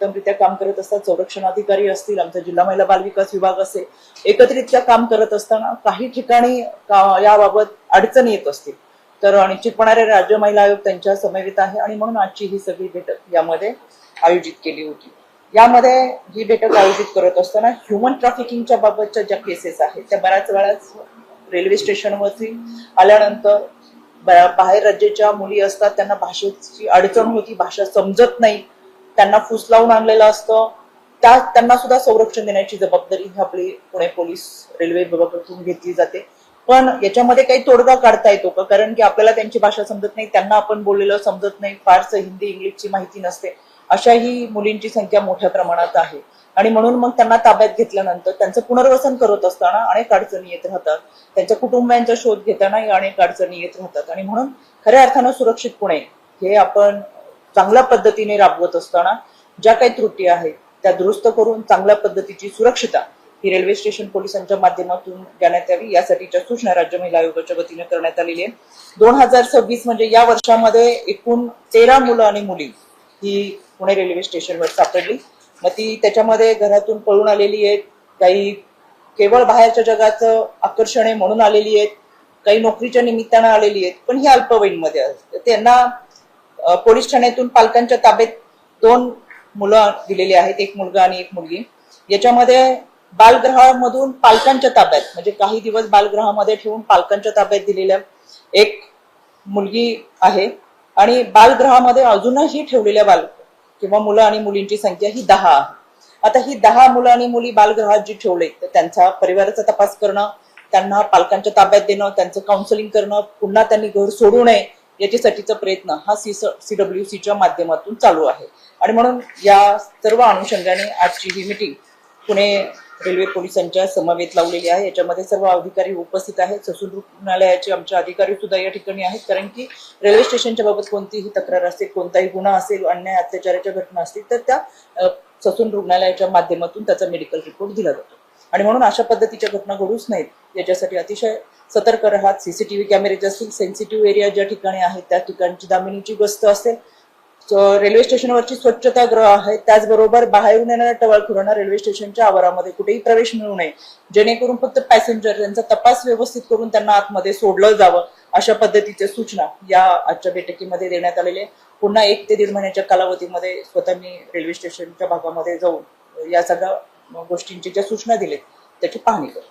उत्तमरित्या काम करत असतात, संरक्षण अधिकारी असतील, आमचा जिल्हा महिला बाल विकास विभाग असेल, एकत्रितरित्या काम करत असताना काही ठिकाणी याबाबत अडचणी येत असतील तर निश्चितपणे राज्य महिला आयोग त्यांच्या समवेत आहे आणि म्हणून आजची ही सगळी बैठक यामध्ये आयोजित केली होती. यामध्ये ही बैठक आयोजित करत असताना ह्युमन ट्रॅफिकिंगच्या बाबतच्या ज्या केसेस आहेत त्या बऱ्याच वेळा रेल्वे स्टेशनवरती आल्यानंतर बाहेर राज्याच्या मुली असतात, त्यांना भाषेची अडचण होती, भाषा समजत नाही, त्यांना फुस लावून आणलेलं असतं, त्यांना सुद्धा संरक्षण देण्याची जबाबदारी आपली पुणे पोलीस रेल्वे विभागातून घेतली जाते. पण याच्यामध्ये काही तोडगा काढता येतो का? कारण की आपल्याला त्यांची भाषा समजत नाही, त्यांना आपण बोललेलं समजत नाही, फारसं हिंदी इंग्लिशची माहिती नसते, अशाही मुलींची संख्या मोठ्या प्रमाणात आहे आणि म्हणून मग त्यांना ताब्यात घेतल्यानंतर त्यांचं पुनर्वसन करत असताना अनेक अडचणी येत राहतात, त्यांच्या कुटुंबियांचा शोध घेतानाही अनेक अडचणी येत राहतात आणि म्हणून खऱ्या अर्थानं सुरक्षित पुणे हे आपण चांगल्या पद्धतीने राबवत असताना ज्या काही त्रुटी आहेत त्या दुरुस्त करून चांगल्या पद्धतीची सुरक्षितता ही रेल्वे स्टेशन पोलिसांच्या माध्यमातून देण्यात यावी यासाठीच्या सूचना राज्य महिला आयोगाच्या वतीने करण्यात आलेली आहे. 2026 म्हणजे या वर्षामध्ये एकूण 13 मुलं आणि मुली ही पुणे रेल्वे स्टेशनवर सापडली. मग ती त्याच्यामध्ये घरातून पळून आलेली आहेत, काही केवळ बाहेरच्या जगाचं आकर्षण आहे म्हणून आलेली आहेत, काही नोकरीच्या निमित्तानं आलेली आहेत, पण ही अल्पवयीनमध्ये असते. त्यांना पोलीस ठाण्यातून पालकांच्या ताब्यात 2 मुलं दिलेली आहेत, एक मुलगा आणि एक मुलगी. याच्यामध्ये बालगृहामधून पालकांच्या ताब्यात म्हणजे काही दिवस बालगृहामध्ये ठेवून पालकांच्या ताब्यात दिलेल्या एक मुलगी आहे आणि बालगृहामध्ये अजूनही ठेवलेल्या किंवा मुलं आणि मुलींची संख्या ही 10 आहे. आता ही 10 मुलं आणि मुली बालगृहात जी ठेवले तर त्यांचा परिवाराचा तपास करणं, त्यांना पालकांच्या ताब्यात देणं, त्यांचं काउन्सिलिंग करणं, पुन्हा त्यांनी घर सोडू नये याच्यासाठीचा प्रयत्न हा CWCच्या माध्यमातून चालू आहे आणि म्हणून या सर्व अनुषंगाने आजची ही मीटिंग पुणे रेल्वे पोलिसांच्या समवेत लावलेली आहे. याच्यामध्ये सर्व अधिकारी उपस्थित आहेत, ससून रुग्णालयाचे आमचे अधिकारी सुद्धा या ठिकाणी आहेत, कारण की रेल्वे स्टेशनच्या बाबत कोणतीही तक्रार असेल, कोणताही गुन्हा असेल, अन्याय अत्याचाराच्या घटना असतील तर त्या ससून रुग्णालयाच्या माध्यमातून त्याचा मेडिकल रिपोर्ट दिला जातो आणि म्हणून अशा पद्धतीच्या घटना घडूच नाहीत याच्यासाठी अतिशय सतर्क राहत. CCTV कॅमेरेज असतील, सेन्सिटिव्ह एरिया ज्या ठिकाणी आहेत त्या ठिकाणची दामिनीची गस्त असेल, रेल्वे स्टेशनवरची स्वच्छतागृह आहे, त्याचबरोबर बाहेरून येणाऱ्या टवाळखोरांना रेल्वे स्टेशनच्या आवारामध्ये कुठेही प्रवेश मिळू नये, जेणेकरून फक्त पॅसेंजर त्यांचा तपास व्यवस्थित करून त्यांना आतमध्ये सोडलं जावं अशा पद्धतीच्या सूचना या आजच्या बैठकीमध्ये देण्यात आलेल्या. पुन्हा 1 ते 1.5 महिन्याच्या कालावधीमध्ये स्वतः मी रेल्वे स्टेशनच्या भागामध्ये जाऊन या सगळ्या गोष्टींची ज्या सूचना दिलेत त्याची पाहणी करू.